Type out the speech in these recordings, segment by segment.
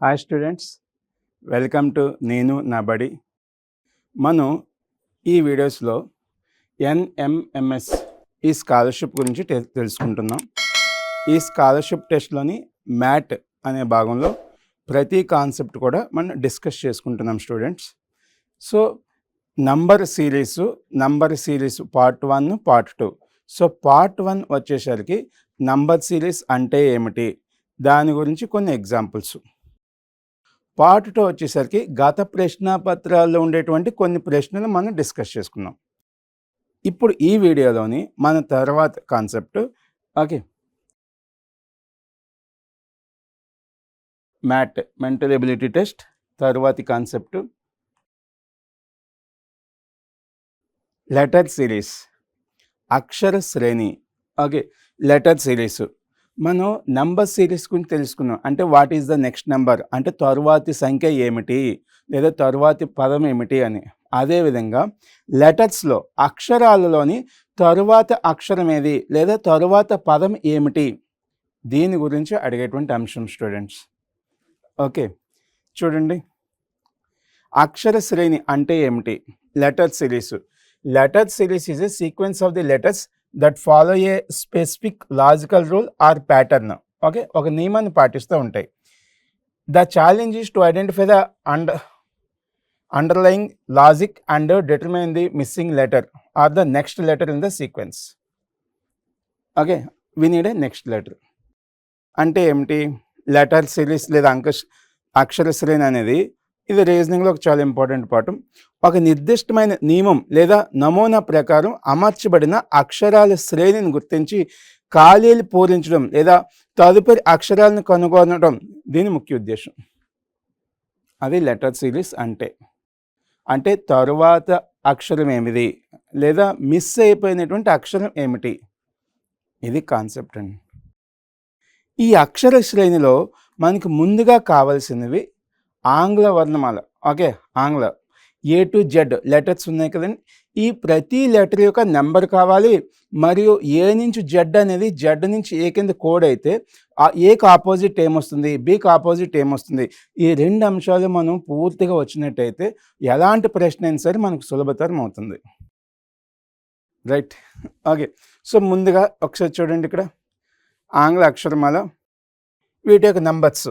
Hi students, welcome to నేను నా బడి. మనం ఈ వీడియోస్లో ఎన్ఎంఎంఎస్ ఈ స్కాలర్షిప్ గురించి తెలుసుకుంటున్నాం. ఈ స్కాలర్షిప్ టెస్ట్లోని మ్యాట్ అనే భాగంలో ప్రతి కాన్సెప్ట్ కూడా మనం డిస్కస్ చేసుకుంటున్నాం students. So number series part 1, part 2. So part 1 వచ్చేసరికి నంబర్ సిరీస్ అంటే ఏమిటి, దాని గురించి కొన్ని ఎగ్జాంపుల్స్. పార్ట్ 2 వచ్చేసరికి గత ప్రశ్నాపత్రాల్లో ఉండేటువంటి కొన్ని ప్రశ్నలు మనం డిస్కస్ చేసుకున్నాం. ఇప్పుడు ఈ వీడియోలోని మన తర్వాత concept MAT mental ability test. తర్వాతి కాన్సెప్ట్ లెటర్ సిరీస్, అక్షర శ్రేణి. లెటర్ సిరీస్ మనం నెంబర్ సిరీస్ గురించి తెలుసుకున్నాం. అంటే what is the next number, అంటే తరువాతి సంఖ్య ఏమిటి లేదా తరువాతి పదం ఏమిటి అని. అదేవిధంగా లెటర్స్లో అక్షరాలలోని తరువాత అక్షరం ఏది లేదా తరువాత పదం ఏమిటి, దీని గురించి అడిగేటువంటి అంశం స్టూడెంట్స్. చూడండి, అక్షర శ్రేణి అంటే ఏమిటి? Letter series is a sequence of the letters that follow a specific logical rule or pattern. ఒక నియమాన్ని పాటిస్తూ ఉంటాయి. The challenge is to identify the underlying logic and determine the missing letter or the next letter in the sequence. We need a next letter. అంటే ఏమిటి? Letter series లేదా అక్షర శ్రేణి అనేది ఇది రీజనింగ్లో ఒక చాలా ఇంపార్టెంట్ పాఠం. ఒక నిర్దిష్టమైన నియమం లేదా నమూనా ప్రకారం అమర్చబడిన అక్షరాల శ్రేణిని గుర్తించి ఖాళీలు పూరించడం లేదా తదుపరి అక్షరాలను కనుగొనడం దీని ముఖ్య ఉద్దేశం. అది లెటర్ సిరీస్ అంటే తరువాత అక్షరం ఏమిటి లేదా మిస్ అయిపోయినటువంటి అక్షరం ఏమిటి, ఇది కాన్సెప్ట్ అండి. ఈ అక్షర శ్రేణిలో మనకి ముందుగా కావాల్సినవి ఆంగ్ల వర్ణమాల. ఆంగ్ల A to Z లెటర్స్ ఉన్నాయి కదండి. ఈ ప్రతి లెటర్ యొక్క నెంబర్ కావాలి, మరియు A నుంచి Z అనేది Z నుంచి A కింద కోడ్ అయితే ఆ Aకి ఆపోజిట్ ఏమొస్తుంది, Bకి ఆపోజిట్ ఏమొస్తుంది, ఈ రెండు అంశాలు మనం పూర్తిగా వచ్చినట్టయితే ఎలాంటి ప్రశ్న అయినా సరే మనకు సులభతరం అవుతుంది. రైట్. సో ముందుగా ఒకసారి చూడండి, ఇక్కడ ఆంగ్ల అక్షరమాల, వీటి యొక్క నెంబర్స్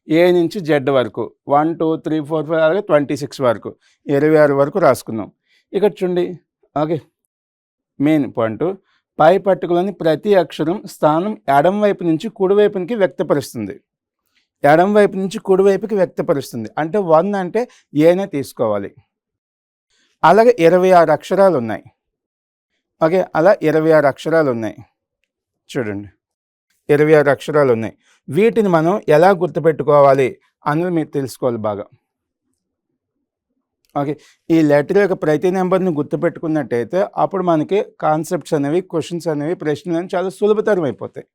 ఏ నుంచి జెడ్ వరకు 1 2 3 4 5 అలాగే 26 వరకు 26 వరకు రాసుకుందాం. ఇక్కడ చూడండి, మెయిన్ పాయింట్, పై పట్టికలోని ప్రతి అక్షరం స్థానం ఎడం వైపు నుంచి కుడివైపునికి వ్యక్తపరుస్తుంది. ఎడం వైపు నుంచి కుడివైపుకి వ్యక్తపరుస్తుంది అంటే 1 అంటే ఏనే తీసుకోవాలి. అలాగే 26 అక్షరాలు ఉన్నాయి. అలా 26 అక్షరాలు ఉన్నాయి. చూడండి, 26 అక్షరాలు ఉన్నాయి. వీటిని మనం ఎలా గుర్తుపెట్టుకోవాలి అన్నది మీరు తెలుసుకోవాలి బాగా. ఈ లెటర్ యొక్క ప్రతి నెంబర్ని గుర్తుపెట్టుకున్నట్టయితే అప్పుడు మనకి కాన్సెప్ట్స్ అనేవి, క్వశ్చన్స్ అనేవి, ప్రశ్నలు అనేవి చాలా సులభతరం అయిపోతాయి.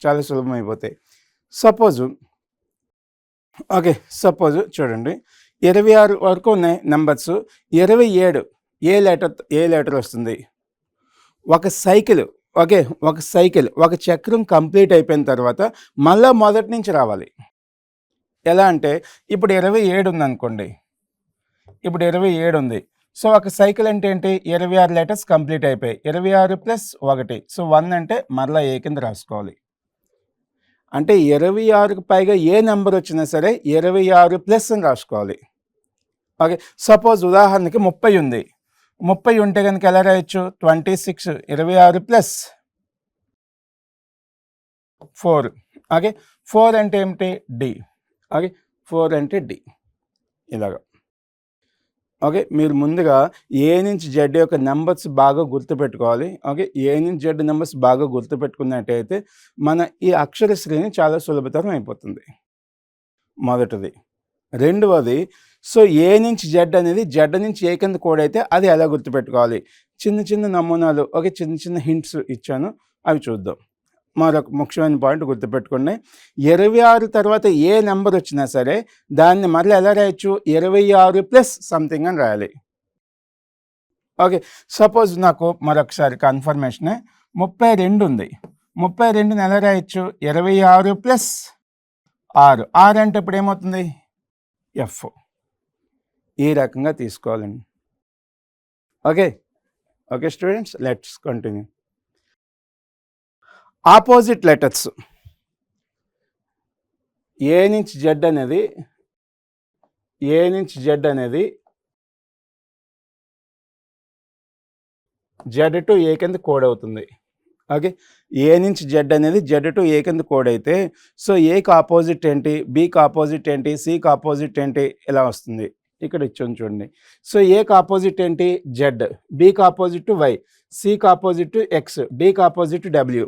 చాలా సులభం అయిపోతాయి. సపోజు చూడండి, 26 వరకు ఉన్నాయి నెంబర్స్. 27 ఏ లెటర్ వస్తుంది? ఒక సైకిల్ ఒక చక్రం కంప్లీట్ అయిపోయిన తర్వాత మళ్ళీ మొదటి నుంచి రావాలి. ఎలా అంటే ఇప్పుడు 27 ఉంది అనుకోండి, ఇప్పుడు 27 ఉంది. సో ఒక సైకిల్ అంటే ఏంటి? 26 లెటర్స్ కంప్లీట్ అయిపోయాయి. 26 + 1, సో 1 అంటే మరలా ఏ కింద రాసుకోవాలి. అంటే 26కు పైగా ఏ నెంబర్ వచ్చినా సరే 26+ అని రాసుకోవాలి. సపోజ్ ఉదాహరణకి 30 ఉంది. 30 ఉంటే కనుక ఎలా రాయొచ్చు? 26 26 + 4. 4 అంటే ఏమిటి? డి. 4 అంటే డి. ఇలాగా. మీరు ముందుగా ఏ నుంచి జెడ్ యొక్క నెంబర్స్ బాగా గుర్తుపెట్టుకోవాలి. ఏ నుంచి జెడ్ నెంబర్స్ బాగా గుర్తుపెట్టుకున్నట్టయితే మన ఈ అక్షర శ్రేణి చాలా సులభతరం అయిపోతుంది. మొదటిది. రెండవది, సో ఏ నుంచి జెడ్ అనేది జెడ్ నుంచి ఏ కింద కోడ్ అయితే అది ఎలా గుర్తుపెట్టుకోవాలి. చిన్న చిన్న నమూనాలు, చిన్న హింట్స్ ఇచ్చాను, అవి చూద్దాం. మరొక ముఖ్యమైన పాయింట్ గుర్తుపెట్టుకోండి, 26 తర్వాత ఏ నెంబర్ వచ్చినా సరే దాన్ని మళ్ళీ ఎలా రాయొచ్చు? 26+ సంథింగ్ అని రాయాలి. సపోజ్ నాకు మరొకసారి కన్ఫర్మేషన్, 32 ఉంది. 32 ఎలా రాయొచ్చు? 26 ప్లస్ 6. 6 అంటే ఇప్పుడు ఏమవుతుంది? ఎఫ్. ఈ రకంగా తీసుకోవాలండి. Okay. Okay students, let's continue. Opposite letters A నుంచి జెడ్ అనేది జెడ్ టు ఏ కింద కోడ్ అవుతుంది. ఓకే, ఏ నుంచి జెడ్ అనేది జెడ్ టు ఏ కింద కోడ్ అయితే, సో ఏకి ఆపోజిట్ ఏంటి, బికి ఆపోజిట్ ఏంటి, సికి ఆపోజిట్ ఏంటి, ఇలా వస్తుంది. ఇక్కడ ఇచ్చాను చూడండి. సో ఏకి ఆపోజిట్ ఏంటి? జెడ్. బికి ఆపోజిట్ వై, సికి ఆపోజిట్ ఎక్స్, డికి ఆపోజిట్ డబ్ల్యూ.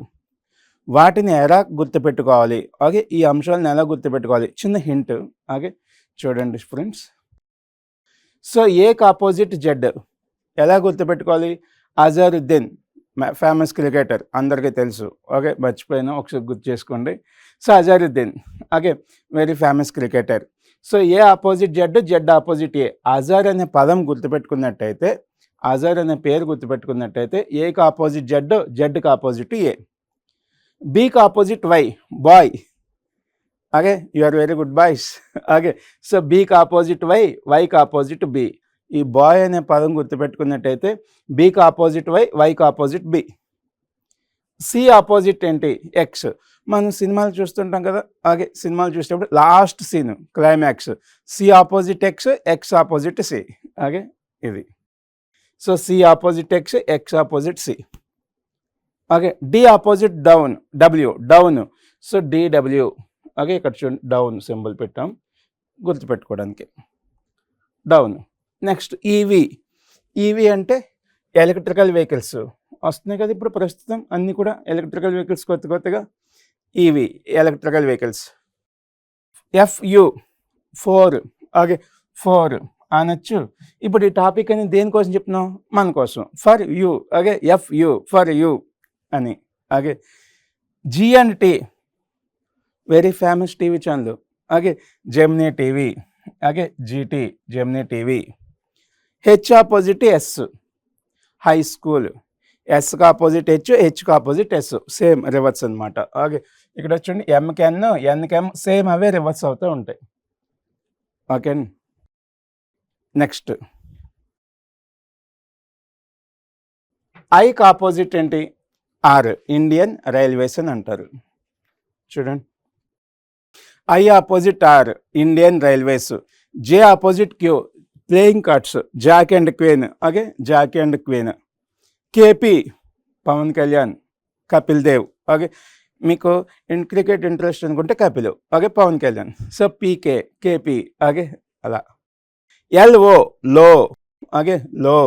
వాటిని ఎలా గుర్తుపెట్టుకోవాలి? ఓకే, ఈ అంశాలను ఎలా గుర్తుపెట్టుకోవాలి? చిన్న హింట్. ఓకే, చూడండి ఫ్రెండ్స్. సో ఏకి ఆపోజిట్ జెడ్ ఎలా గుర్తుపెట్టుకోవాలి? అజరుద్దీన్, ఫేమస్ క్రికెటర్, అందరికీ తెలుసు. ఓకే, మర్చిపోయినా ఒకసారి గుర్తు చేసుకోండి. So Azharuddin, okay, very famous cricketer. So A opposite Z, Z opposite A. Azhar అనే పదం గుర్తుపెట్టుకున్నట్టయితే, అజర్ అనే పేరు గుర్తుపెట్టుకున్నట్టయితే ఏకి ఆపోజిట్ జెడ్, జెడ్కి ఆపోజిట్ ఏ. బికి opposite Y, boy. Okay, you are very good boys. Okay, so బికి ఆపోజిట్ వై, వైకి ఆపోజిట్ బి. ఈ బాయ్ అనే పదం గుర్తుపెట్టుకున్నట్టయితే బికి ఆపోజిట్ వై, వైకి ఆపోజిట్ బి. సి ఆపోజిట్ ఏంటి? ఎక్స్. మనం సినిమాలు చూస్తుంటాం కదా. ఓకే, సినిమాలు చూసేటప్పుడు last scene climax, C opposite X, X opposite C. Okay, ఇది. So C opposite X, X opposite C. Okay, D opposite down, W, down. So DW. Okay, ఇక్కడ చూడండి డౌన్ సింబల్ పెట్టాం గుర్తుపెట్టుకోవడానికి, డౌన్. Next EV. ఈవీ అంటే electrical vehicles వస్తున్నాయి కదా ఇప్పుడు ప్రస్తుతం, అన్నీ కూడా ఎలక్ట్రికల్ వెహికల్స్ కొత్తగా. EV, electrical vehicles. FU, 4. Okay, 4 అనొచ్చు. ఇప్పుడు ఈ టాపిక్ అని దేనికోసం చెప్తున్నాం? మన కోసం, for you. Okay, FU, for you అని. Okay, G and T, very famous TV channel. Okay, Gemini TV. Okay, GT, Gemini TV. H opposite S, high school. ఎస్కి ఆపోజిట్ హెచ్, హెచ్కి ఆపోజిట్ ఎస్, సేమ్ రివర్స్ అనమాట. Okay, ఇక్కడ చూడండి ఎంకి ఎన్, ఎన్కి ఎం, same అవే reverse అవుతూ ఉంటాయి. Okay, next ఐకి opposite ఏంటి? R, Indian railways అని అంటారు. చూడండి, I opposite R, Indian railways. J opposite Q, playing cards, jack and queen. Okay, jack and queen. K P, Pavan Kalyan, Kapil Dev. Okay, మీకు క్రికెట్ ఇంట్రెస్ట్ అనుకుంటే Kapil. Okay, Pavan Kalyan. So P K, K P. Okay, అలా. L O, low. Okay, low.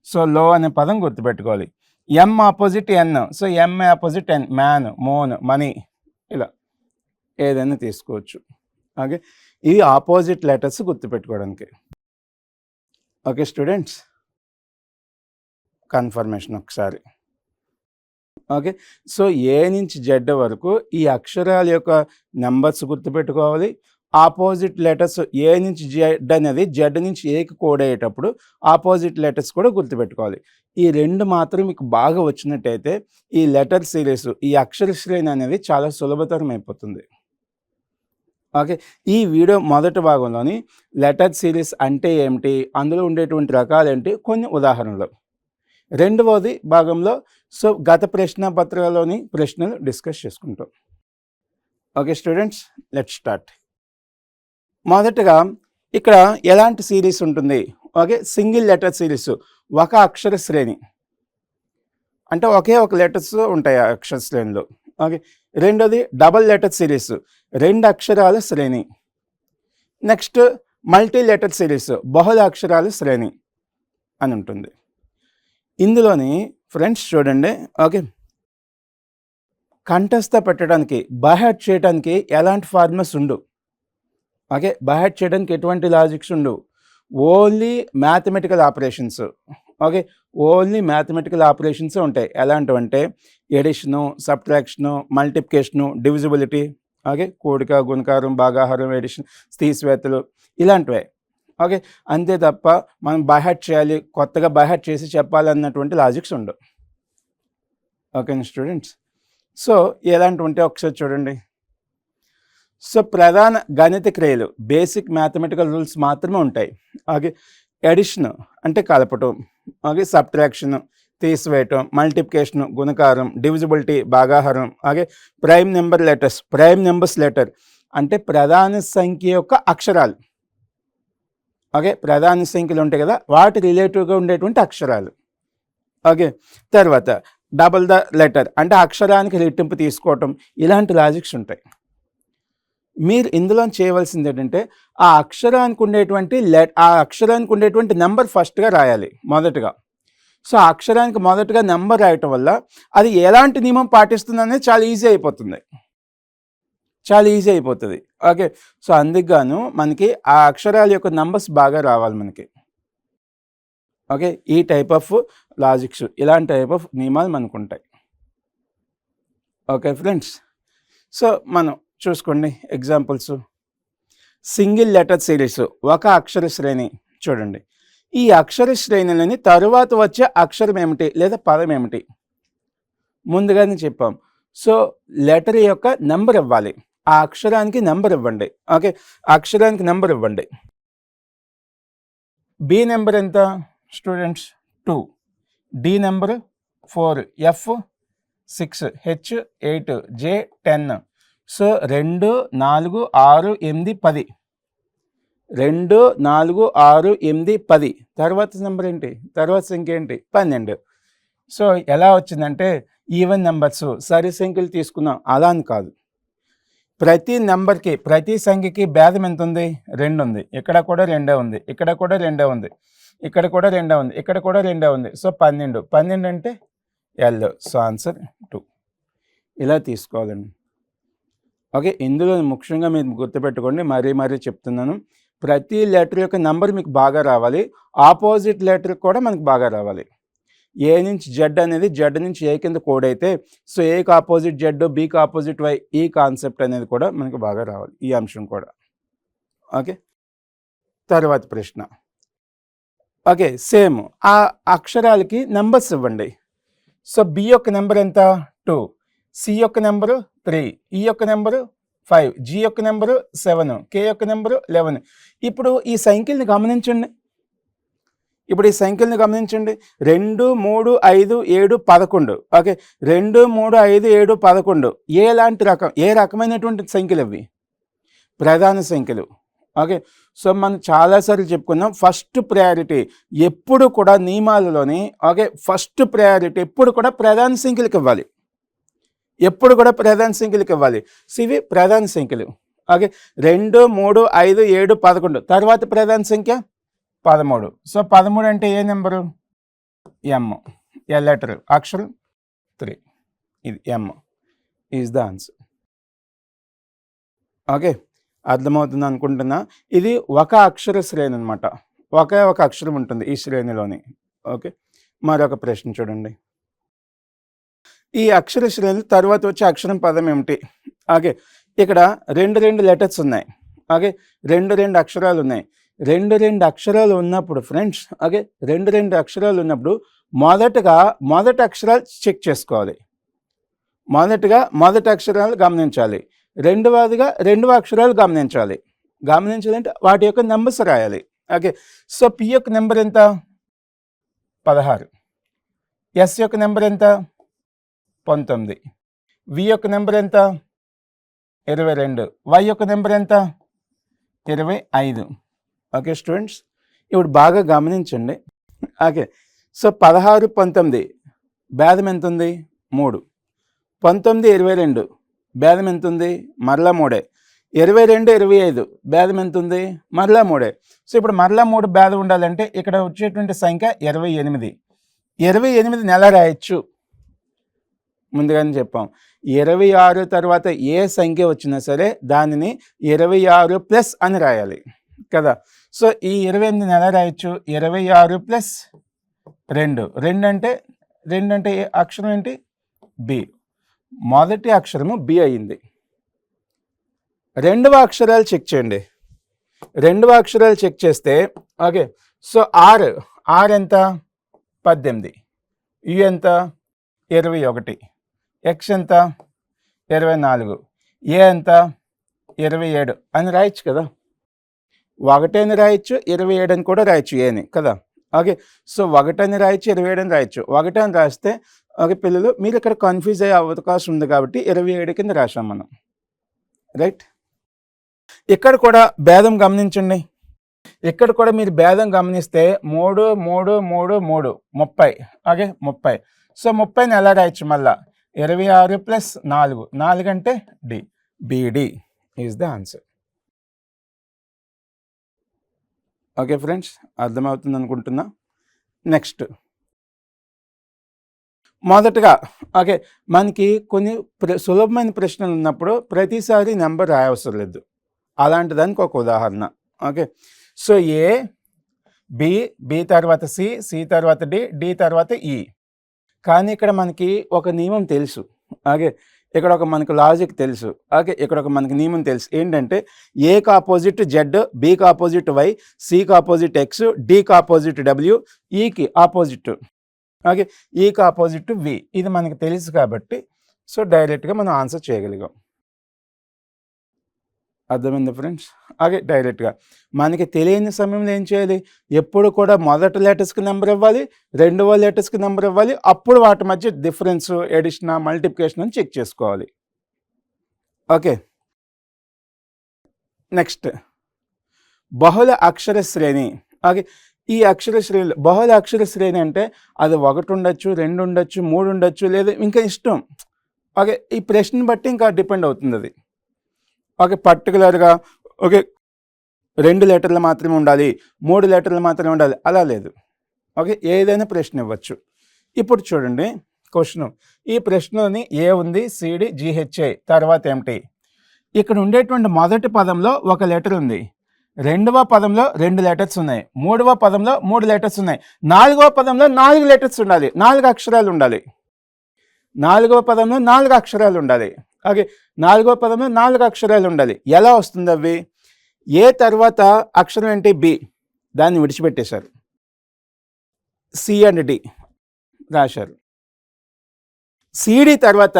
So low అనే పదం గుర్తుపెట్టుకోవాలి. M opposite N, so M opposite N, man, mon, money. ఇలా ఏదైనా తీసుకోవచ్చు. Okay, ఇవి ఆపోజిట్ లెటర్స్ గుర్తుపెట్టుకోవడానికి. ఓకే స్టూడెంట్స్, కన్ఫర్మేషన్ ఒకసారి. ఓకే, సో ఏ నుంచి జెడ్ వరకు ఈ అక్షరాల యొక్క నెంబర్స్ గుర్తుపెట్టుకోవాలి. ఆపోజిట్ లెటర్స్ ఏ నుంచి జెడ్ అనేది జెడ్ నుంచి ఏకి కోడ్ అయ్యేటప్పుడు ఆపోజిట్ లెటర్స్ కూడా గుర్తుపెట్టుకోవాలి. ఈ రెండు మాత్రం మీకు బాగా వచ్చినట్టయితే ఈ లెటర్ సిరీస్, ఈ అక్షర శ్రేణి అనేది చాలా సులభతరం అయిపోతుంది. ఓకే, ఈ వీడియో మొదటి భాగంలోని లెటర్ సిరీస్ అంటే ఏమిటి, అందులో ఉండేటువంటి రకాలు ఏంటి, కొన్ని ఉదాహరణలు. రెండవది భాగంలో సో గత ప్రశ్నపత్రాల్లోని ప్రశ్నలు డిస్కస్ చేసుకుంటాం. Okay students, let's start. మొదటగా ఇక్కడ ఎలాంటి సిరీస్ ఉంటుంది? ఓకే, సింగిల్ లెటర్ సిరీస్, ఒక అక్షర శ్రేణి అంటే ఒకే ఒక లెటర్స్ ఉంటాయి ఆ అక్షర శ్రేణిలో. ఓకే, రెండోది డబల్ లెటర్ సిరీస్, 2 అక్షరాల శ్రేణి. నెక్స్ట్ మల్టీ లెటర్ సిరీస్, బహుళ అక్షరాల శ్రేణి అని ఉంటుంది. ఇందులోని ఫ్రెండ్స్ చూడండి, ఓకే, కంఠస్థ పెట్టడానికి, బైహార్ట్ చేయడానికి ఎలాంటి ఫార్ములాస్ ఉండవు. ఓకే, బైహార్ట్ చేయడానికి ఎటువంటి లాజిక్స్ ఉండవు, only mathematical operations. Okay, only mathematical operations ఉంటాయి. ఎలాంటివంటే addition, subtraction, multiplication, divisibility. Okay, కూడిక, గుణకారం, భాగాహారం, ఎడిషన్, తీసివేతలు, ఇలాంటివే. ఓకే, అంతే తప్ప మనం బైహార్ట్ చేయాలి, కొత్తగా బైహార్ట్ చేసి చెప్పాలన్నటువంటి లాజిక్స్ ఉండవు. ఓకే స్టూడెంట్స్, సో ఎలాంటివి ఉంటే ఒకసారి చూడండి. సో ప్రధాన గణిత క్రియలు బేసిక్ మ్యాథమెటికల్ రూల్స్ మాత్రమే ఉంటాయి. అలాగే ఎడిషన్ అంటే కలపటం, అలాగే సబ్ట్రాక్షన్ తీసివేయటం, మల్టిప్లికేషన్ గుణకారం, డివిజిబిలిటీ భాగాహారం, అలాగే ప్రైమ్ నెంబర్స్ లెటర్ అంటే ప్రధాన సంఖ్య యొక్క అక్షరాలు. ఓకే, ప్రధాన సంఖ్యలు ఉంటాయి కదా, వాటి రిలేటివ్గా ఉండేటువంటి అక్షరాలు. ఓకే, తర్వాత డబుల్ ద లెటర్ అంటే అక్షరానికి రెట్టింపు తీసుకోవటం, ఇలాంటి లాజిక్స్ ఉంటాయి. మీరు ఇందులో చేయవలసింది ఏంటంటే ఆ అక్షరానికి ఉండేటువంటి నెంబర్ ఫస్ట్గా రాయాలి మొదటగా. సో ఆ అక్షరానికి మొదటగా నెంబర్ రాయటం వల్ల అది ఎలాంటి నియమం పాటిస్తుంది అనేది చాలా ఈజీ అయిపోతుంది. ఓకే, సో అందుకు మనకి ఆ అక్షరాల యొక్క నంబర్స్ బాగా రావాలి మనకి. ఓకే, ఈ టైప్ ఆఫ్ లాజిక్స్, ఇలాంటి టైప్ ఆఫ్ నియమాలు మనకు ఉంటాయి. ఓకే ఫ్రెండ్స్, సో మనం చూసుకోండి ఎగ్జాంపుల్స్. సింగిల్ లెటర్ సిరీస్, ఒక అక్షర శ్రేణి. చూడండి, ఈ అక్షర శ్రేణులని తరువాత వచ్చే అక్షరం ఏమిటి లేదా పదం ఏమిటి ముందుగానే చెప్పాం. సో లెటర్ యొక్క నెంబర్ ఇవ్వాలి, ఆ అక్షరానికి నెంబర్ ఇవ్వండి. ఓకే, అక్షరానికి నెంబర్ ఇవ్వండి. బి నెంబర్ ఎంత students? 2, D number 4, F 6, H 8, J 10. So 2, 4, 6, 8, 10. 2, 4, 6, 8, 10. తర్వాత నెంబర్ ఏంటి? తర్వాత సంఖ్య ఏంటి? 12. సో ఎలా వచ్చిందంటే ఈవెన్ నెంబర్స్, సరి సంఖ్యలు తీసుకున్నాం. అలా అని కాదు, ప్రతి నెంబర్కి ప్రతి సంఖ్యకి భేదం ఎంత ఉంది? 2 ఉంది. ఇక్కడ కూడా 2 ఉంది, ఇక్కడ కూడా 2 ఉంది, ఇక్కడ కూడా 2 ఉంది, ఇక్కడ కూడా 2 ఉంది. సో 12 అంటే ఎల్. So answer 2. ఇలా తీసుకోవాలండి. ఓకే, ఇందులో ముఖ్యంగా మీరు గుర్తుపెట్టుకోండి, మరీ చెప్తున్నాను, ప్రతి లెటర్ యొక్క నెంబర్ మీకు బాగా రావాలి, ఆపోజిట్ లెటర్ కూడా మనకు బాగా రావాలి. ఏ నుంచి జెడ్ అనేది జెడ్ నుంచి ఏ కింద కోడ్ అయితే, సో ఏకి ఆపోజిట్ జెడ్, బీకి ఆపోజిట్ వై, ఈ కాన్సెప్ట్ అనేది కూడా మనకు బాగా రావాలి, ఈ అంశం కూడా. ఓకే, తర్వాత ప్రశ్న. ఓకే, సేమ్ ఆ అక్షరాలకి నెంబర్స్ ఇవ్వండి. సో బి యొక్క నెంబర్ ఎంత? 2, సి యొక్క నెంబరు 3, ఈ యొక్క నెంబరు 5, జి యొక్క నెంబరు 7, కే యొక్క నెంబరు 11. ఇప్పుడు ఈ సంఖ్యల్ని గమనించండి. 2, 3, 5, 7, 11. ఓకే, 2, 3, 5, 7, 11 ఏ రకమైనటువంటి సంఖ్యలు అవి? ప్రధాన సంఖ్యలు. ఓకే, సో మనం చాలాసార్లు చెప్పుకున్నాం, ఫస్ట్ ప్రయారిటీ ఎప్పుడు కూడా నియమాలలోని, ఓకే, ఫస్ట్ ప్రయారిటీ ఎప్పుడు కూడా ప్రధాన సంఖ్యలకు ఇవ్వాలి, సో ఇవి ప్రధాన సంఖ్యలు. ఓకే, 2, 3, 5, 7, 11. తర్వాత ప్రధాన సంఖ్య 13. సో 13 అంటే ఏ నెంబరు? ఎం. ఏ లెటర్, అక్షరం 3, ఇది ఎం ఈజ్ ద ఆన్సర్. ఓకే, అర్థమవుతుంది అనుకుంటున్నా. ఇది ఒక అక్షర శ్రేణి అనమాట, ఒకే ఒక అక్షరం ఉంటుంది ఈ శ్రేణిలోని. ఓకే, మరొక ప్రశ్న చూడండి. ఈ అక్షర శ్రేణి తర్వాత వచ్చే అక్షరం పదం ఏమిటి? ఓకే, ఇక్కడ 2 లెటర్స్ ఉన్నాయి. ఓకే, 2 అక్షరాలు ఉన్నాయి. 2 అక్షరాలు ఉన్నప్పుడు ఫ్రెండ్స్, ఓకే, 2 అక్షరాలు ఉన్నప్పుడు మొదటి అక్షరాలు చెక్ చేసుకోవాలి. మొదటి అక్షరాలు గమనించాలి. రెండవ అక్షరాలు గమనించాలంటే వాటి యొక్క నెంబర్స్ రాయాలి. ఓకే, సో పి యొక్క నెంబర్ ఎంత? 16. ఎస్ యొక్క నెంబర్ ఎంత? 19. వి యొక్క నెంబర్ ఎంత? 22. వై యొక్క నెంబర్ ఎంత? 25. ఓకే స్టూడెంట్స్, ఇప్పుడు బాగా గమనించండి. ఓకే, సో 16, 19 భేదం ఎంత ఉంది? 3. 19, 22 భేదం ఎంత ఉంది? మరలా 3. 22, 25 భేదం ఎంత ఉంది? మరలా 3. సో ఇప్పుడు మరలా 3 భేదం ఉండాలంటే ఇక్కడ వచ్చేటువంటి సంఖ్య 28. 28 నెల రాయొచ్చు, ముందుగానే చెప్పాం. 26 తర్వాత ఏ సంఖ్య వచ్చినా సరే దానిని 26 ప్లస్ అని రాయాలి కదా. సో ఈ 28 నెల రాయొచ్చు. 26 ప్లస్ 2. 2 అంటే అక్షరం ఏంటి? బి. మొదటి అక్షరము బి అయింది. రెండవ అక్షరాలు చెక్ చేయండి. చెక్ చేస్తే ఓకే, సో ఆర్ ఎంత? 18. యు ఎంత? 21. ఎక్స్ ఎంత 24, ఏ ఎంత 27 అని రాయొచ్చు కదా. 1 అని రాయొచ్చు, 27 అని కూడా రాయొచ్చు ఏని కదా. ఓకే, సో 1 అని రాయొచ్చు, 27 అని రాయొచ్చు. 1 అని రాస్తే ఓకే పిల్లలు, మీరు ఇక్కడ కన్ఫ్యూజ్ అయ్యే అవకాశం ఉంది కాబట్టి 27 కింద రాసాం మనం, రైట్. ఇక్కడ కూడా భేదం గమనించండి. ఇక్కడ కూడా మీరు భేదం గమనిస్తే 3, 3, 3, 3 30. ఓకే 30. సో 30ని ఎలా రాయొచ్చు మళ్ళా 26 + 4, 4 అంటే D, B D is the answer. Okay friends, అర్థమవుతుంది అనుకుంటున్నా. నెక్స్ట్ మొదటగా ఓకే, మనకి కొన్ని సులభమైన ప్రశ్నలు ఉన్నప్పుడు ప్రతిసారి నెంబర్ రాయవసరం లేదు. అలాంటి దానికి ఒక ఉదాహరణ. ఓకే, సో ఏ, బి, బి తర్వాత సి, సి తర్వాత డి, డి తర్వాత ఈ. కానీ ఇక్కడ మనకి ఒక నియమం తెలుసు. ఓకే, ఇక్కడ ఒక మనకు లాజిక్ తెలుసు. ఓకే, ఇక్కడ ఒక మనకి నియమం తెలుసు. ఏంటంటే ఏకి ఆపోజిట్ జెడ్, బికి ఆపోజిట్ వై, సికి ఆపోజిట్ ఎక్స్, డికి ఆపోజిట్ డబ్ల్యూ, ఈకి ఆపోజిట్ ఓకే, ఈకి ఆపోజిట్ వి. ఇది మనకి తెలుసు కాబట్టి సో డైరెక్ట్గా మనం ఆన్సర్ చేయగలిగాం. అర్థమైంది ఫ్రెండ్స్. ఓకే, డైరెక్ట్గా మనకి తెలియని సమయంలో ఏం చేయాలి, ఎప్పుడు కూడా మొదటి లెటర్స్కి నెంబర్ ఇవ్వాలి, రెండవ లెటర్స్కి నెంబర్ ఇవ్వాలి, అప్పుడు వాటి మధ్య డిఫరెన్స్, ఎడిషన్, మల్టిప్లికేషన్ అని చెక్ చేసుకోవాలి. ఓకే, నెక్స్ట్ బహుళ అక్షర శ్రేణి. ఓకే, ఈ అక్షర శ్రేణి, బహుళ అక్షర శ్రేణి అంటే అది 1 ఉండొచ్చు, 2 ఉండొచ్చు, 3 ఉండొచ్చు, లేదా ఇంకా ఇష్టం. ఓకే, ఈ ప్రశ్నని బట్టి ఇంకా డిపెండ్ అవుతుంది అది. ఓకే, పర్టికులర్గా ఓకే 2 లెటర్లు మాత్రమే ఉండాలి, 3 లెటర్లు మాత్రమే ఉండాలి, అలా లేదు. ఓకే, ఏదైనా ప్రశ్న ఇవ్వచ్చు. ఇప్పుడు చూడండి క్వశ్చన్. ఈ ప్రశ్నలోని ఏ ఉంది, సిడి, జిహెచ్ఐ తర్వాత ఏమిటి. ఇక్కడ ఉండేటువంటి మొదటి పదంలో ఒక లెటర్ ఉంది, రెండవ పదంలో 2 లెటర్స్ ఉన్నాయి, మూడవ పదంలో 3 లెటర్స్ ఉన్నాయి, నాలుగవ పదంలో 4 లెటర్స్ ఉండాలి, 4 అక్షరాలు ఉండాలి. నాలుగవ పదంలో 4 అక్షరాలు ఉండాలి. ఓకే, నాలుగవ పదంలో 4 అక్షరాలు ఉండాలి. ఎలా వస్తుంది అవి? ఏ తర్వాత అక్షరం ఏంటి, బి, దాన్ని విడిచిపెట్టేశారు, సి అండ్ డి రాశారు. సిడి తర్వాత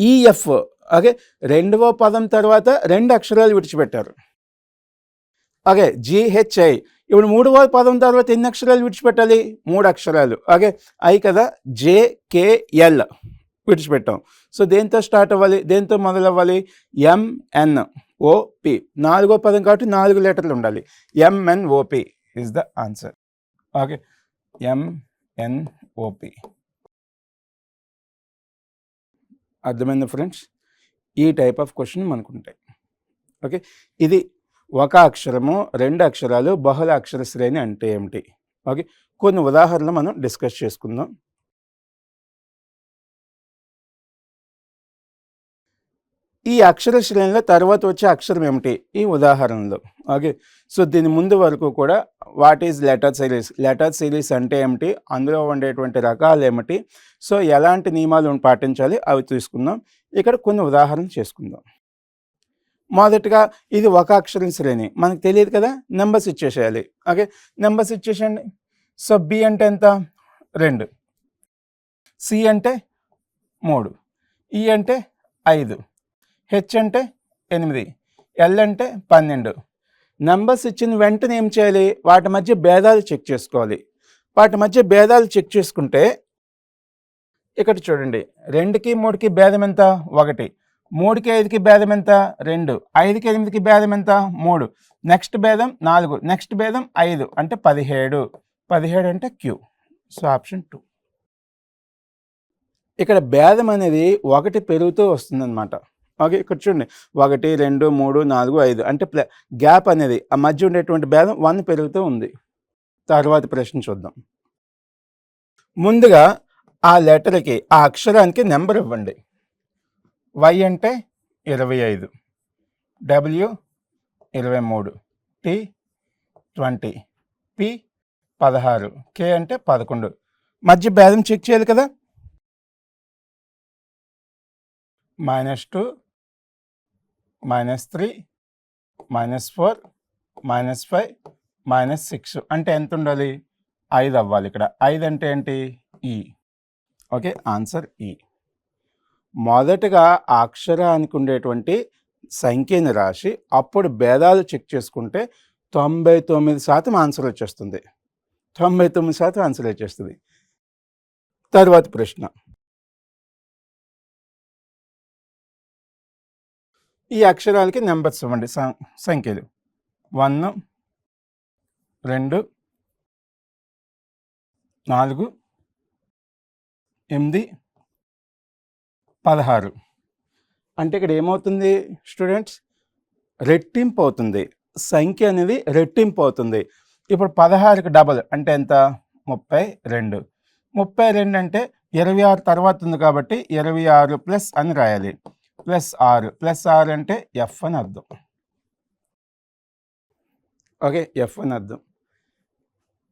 ఈఎఫ్. ఓకే, రెండవ పదం తర్వాత 2 అక్షరాలు విడిచిపెట్టారు. Okay, GHI. ఇప్పుడు మూడవ పదం తర్వాత ఎన్ని అక్షరాలు విడిచిపెట్టాలి, 3 అక్షరాలు. ఓకే, ఐ కదా, జేకేఎల్ విడిచిపెట్టాం. సో దేంతో స్టార్ట్ అవ్వాలి, దేంతో మొదలవ్వాలి, ఎంఎన్ఓపి. 4వ పదం కాబట్టి 4 లెటర్లు ఉండాలి, MNOP is the answer. Okay, MNOP. అర్థమైంది ఫ్రెండ్స్. ఈ టైప్ ఆఫ్ క్వశ్చన్ మనకుంటాయి. ఓకే, ఇది ఒక అక్షరము, 2 అక్షరాలు, బహుళ అక్షర శ్రేణి అంటే ఏమిటి. ఓకే, కొన్ని ఉదాహరణలు మనం డిస్కస్ చేసుకుందాం. ఈ అక్షర శ్రేణిలో తర్వాత వచ్చే అక్షరం ఏమిటి ఈ ఉదాహరణలో. ఓకే, సో దీని ముందు వరకు కూడా what is letter series, letter series అంటే ఏమిటి, అందులో ఉండేటువంటి రకాలు ఏమిటి, సో ఎలాంటి నియమాలు పాటించాలి అవి తీసుకుందాం. ఇక్కడ కొన్ని ఉదాహరణలు చేసుకుందాం. మొదటగా ఇది ఒక అక్షరం శ్రేణి, మనకు తెలియదు కదా, నెంబర్స్ ఇచ్చేసేయాలి. ఓకే, నెంబర్స్ ఇచ్చేసేయండి. సో బి అంటే ఎంత, 2, సి అంటే 3, ఈ అంటే 5, హెచ్ అంటే 8, ఎల్ అంటే 12. నెంబర్స్ ఇచ్చిన వెంటనే ఏం చేయాలి, వాటి మధ్య భేదాలు చెక్ చేసుకోవాలి. వాటి మధ్య భేదాలు చెక్ చేసుకుంటే ఇక్కడ చూడండి, 2కి 3కి భేదం ఎంత, 1, 3కి 5కి భేదం ఎంత, 2, 5కి 8కి భేదం ఎంత, 3, నెక్స్ట్ భేదం 4, నెక్స్ట్ భేదం 5 అంటే 17. 17 అంటే క్యూ. So option 2. ఇక్కడ భేదం అనేది 1 పెరుగుతూ వస్తుందన్నమాట. ఓకే, ఇక్కడ చూడండి 1, 2, 3, 4, 5 అంటే గ్యాప్ అనేది ఆ మధ్య ఉండేటువంటి భేదం 1 పెరుగుతూ ఉంది. తర్వాత ప్రశ్న చూద్దాం. ముందుగా ఆ లెటర్కి, ఆ అక్షరానికి నెంబర్ ఇవ్వండి. వై అంటే 25, డబ్ల్యూ 23, టీ 20, పి 16, కే అంటే 11. మధ్య భేదం చెక్ చేయాలి కదా. -2, -3, -4, -5, -6 అంటే ఎంత ఉండాలి, 5 అవ్వాలి. ఇక్కడ 5 అంటే ఏంటి, ఈ. ఓకే, ఆన్సర్ ఈ. మొదటగా ఆ అక్షరానికి ఉండేటువంటి సంఖ్యని రాసి అప్పుడు భేదాలు చెక్ చేసుకుంటే 99% ఆన్సర్ వచ్చేస్తుంది. 99% ఆన్సర్ వచ్చేస్తుంది. తరువాత ప్రశ్న. ఈ అక్షరాలకి నెంబర్స్ ఇవ్వండి, సంఖ్యలు. 1, 2, 4, 8, 16. అంటే ఇక్కడ ఏమవుతుంది స్టూడెంట్స్? రెట్టింపు అవుతుంది. సంఖ్య అనేది రెట్టింపు అవుతుంది. ఇప్పుడు 16కి డబల్ అంటే ఎంత? 32. 32 అంటే 26 తర్వాత ఉంది కాబట్టి 26 ప్లస్ అని రాయాలి. +6 +6 అంటే ఎఫ్ అని అర్థం. ఓకే, ఎఫ్ అని అర్థం.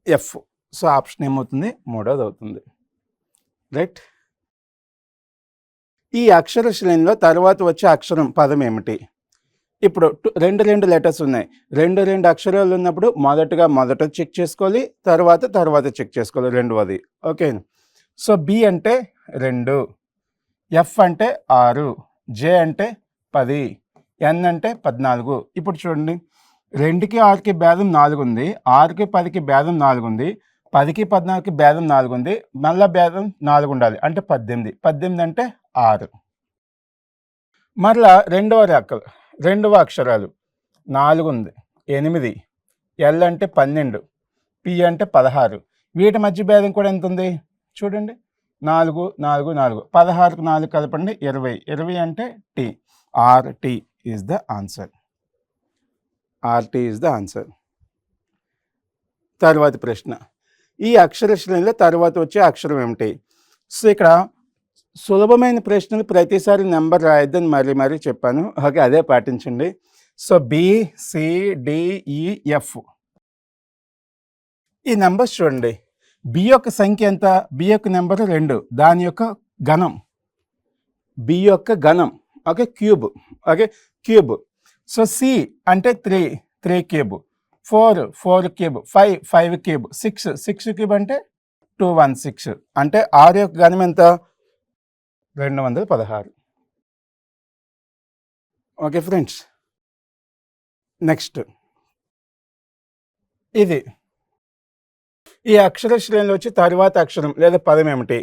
ఎఫ్. సో ఆప్షన్ ఏమవుతుంది? మూడోది అవుతుంది. రైట్. ఈ అక్షర శ్రేణిలో తర్వాత వచ్చే అక్షరం పదం ఏమిటి? ఇప్పుడు రెండు లెటర్స్ ఉన్నాయి. రెండు అక్షరాలు ఉన్నప్పుడు మొదట చెక్ చేసుకోవాలి, తర్వాత చెక్ చేసుకోవాలి రెండవది. ఓకే. సో బి అంటే 2, ఎఫ్ అంటే 6, జే అంటే 10, ఎన్ అంటే 14. ఇప్పుడు చూడండి, 2కి 6కి భేదం 4 ఉంది, 6కి 10కి భేదం 4 ఉంది, 10కి 14కి భేదం 4 ఉంది, మళ్ళీ భేదం 4 ఉండాలి అంటే 18. 18 అంటే 6. మరలా రెండవ అక్షరాలు 4 ఉంది, 8, ఎల్ అంటే 12, పి అంటే 16. వీటి మధ్య భేదం కూడా ఎంత ఉంది చూడండి, 4, 4, 4. 16కు 4 కలపండి 20. 20 అంటే T. R T is the answer. R T is the answer. తర్వాత ప్రశ్న. ఈ అక్షర శ్రేణిలో తర్వాత వచ్చే అక్షరం ఏమిటి? సో ఇక్కడ సులభమైన ప్రశ్నలు ప్రతిసారి నెంబర్ రాయొద్దని మరీ చెప్పాను. ఓకే, అదే పాటించండి. So BCDEF. ఈ నెంబర్స్ చూడండి. బి యొక్క సంఖ్య ఎంత? బి యొక్క నెంబర్ 2, దాని యొక్క ఘనం. బి యొక్క ఘనం. Okay, cube. Okay, cube. So C అంటే 3 క్యూబ్, 4 క్యూబ్, 5 క్యూబ్, 6 క్యూబ్ అంటే 216. అంటే 6 యొక్క ఘనం ఎంత? 216. Okay friends. నెక్స్ట్ ఇది. ఈ అక్షర శ్రేణిలో వచ్చి తరువాత అక్షరం లేదా పదం ఏమిటి?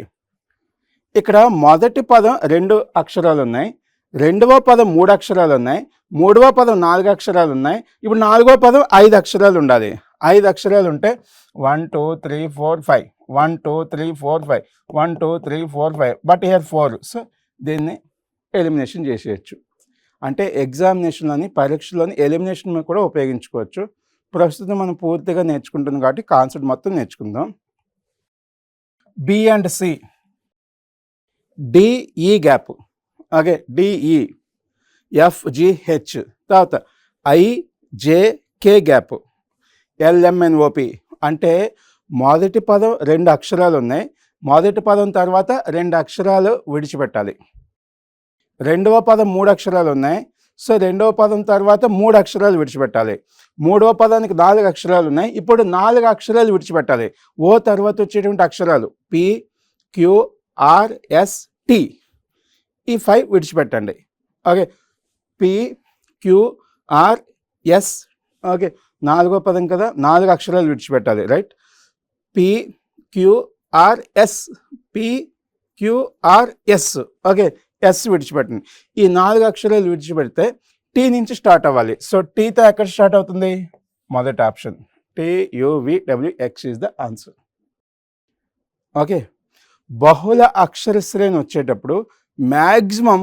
ఇక్కడ మొదటి పదం 2 అక్షరాలు ఉన్నాయి, రెండవ పదం 3 అక్షరాలు ఉన్నాయి, మూడవ పదం 4 అక్షరాలు ఉన్నాయి. ఇప్పుడు నాలుగవ పదం 5 అక్షరాలు ఉండాలి. 5 అక్షరాలు ఉంటే 1 2 3 4 5, 1 2 3 4 5, 1 2 3 4 5, బట్ హియర్ 4. సో దీన్ని ఎలిమినేషన్ చేసేయచ్చు. అంటే ఎగ్జామినేషన్లోని పరీక్షలోని ఎలిమినేషన్ కూడా ఉపయోగించుకోవచ్చు. ప్రస్తుతం మనం పూర్తిగా నేర్చుకుంటుంది కాబట్టి కాన్సెప్ట్ మొత్తం నేర్చుకుందాం. B and C, D E gap. Okay, D E, F G H, తర్వాత ఐజేకే గ్యాప్, ఎల్ఎంఎన్ఓపి. అంటే మొదటి పదం 2 అక్షరాలు ఉన్నాయి, మొదటి పదం తర్వాత 2 అక్షరాలు విడిచిపెట్టాలి. రెండవ పదం 3 అక్షరాలు ఉన్నాయి, సో రెండవ పదం తర్వాత 3 అక్షరాలు విడిచిపెట్టాలి. మూడవ పదానికి 4 అక్షరాలు ఉన్నాయి, ఇప్పుడు 4 అక్షరాలు విడిచిపెట్టాలి. ఓ తర్వాత వచ్చేటువంటి అక్షరాలు P, Q, R, S, T. ఈ 5 విడిచిపెట్టండి. Okay, P, Q, R, S. Okay, 4వ పదం కదా, 4 అక్షరాలు విడిచిపెట్టాలి. Right. P, Q, R, S, P, Q, R, S. Okay, S విడిచిపెట్టండి. ఈ 4 అక్షరాలు విడిచిపెడితే టీ నుంచి స్టార్ట్ అవ్వాలి. సో టీతో ఎక్కడ స్టార్ట్ అవుతుంది? మొదటి option TUVWX is the answer. Okay, బహుళ అక్షర శ్రేణి వచ్చేటప్పుడు మ్యాక్సిమం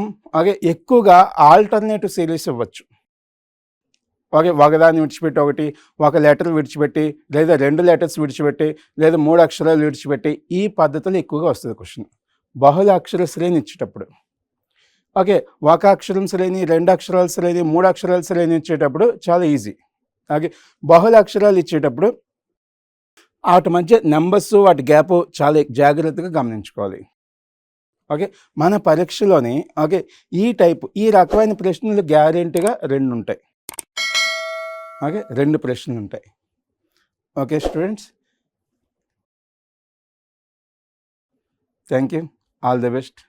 ఎక్కువగా ఆల్టర్నేటివ్ సిరీస్ ఇవ్వచ్చు. ఓకే, ఒకదాన్ని విడిచిపెట్టి ఒకటి, ఒక లెటర్ విడిచిపెట్టి, లేదా 2 లెటర్స్ విడిచిపెట్టి, లేదా 3 అక్షరాలు విడిచిపెట్టి, ఈ పద్ధతిలో ఎక్కువగా వస్తుంది క్వశ్చన్ బహుళ అక్షర శ్రేణి ఇచ్చేటప్పుడు. ఓకే, ఒక అక్షరం శ్రేణి, 2 అక్షరాల శ్రేణి, 3 అక్షరాల శ్రేణి ఇచ్చేటప్పుడు చాలా ఈజీ. ఓకే, బహుళ అక్షరాలు ఇచ్చేటప్పుడు వాటి మధ్య నెంబర్స్, వాటి గ్యాప్ చాలా జాగ్రత్తగా గమనించుకోవాలి. ఓకే, మన పరీక్షలోని ఈ రకమైన ప్రశ్నలు గ్యారెంటీగా 2 ఉంటాయి. ఓకే, 2 ప్రశ్నలు ఉంటాయి. Okay students, thank you, all the best.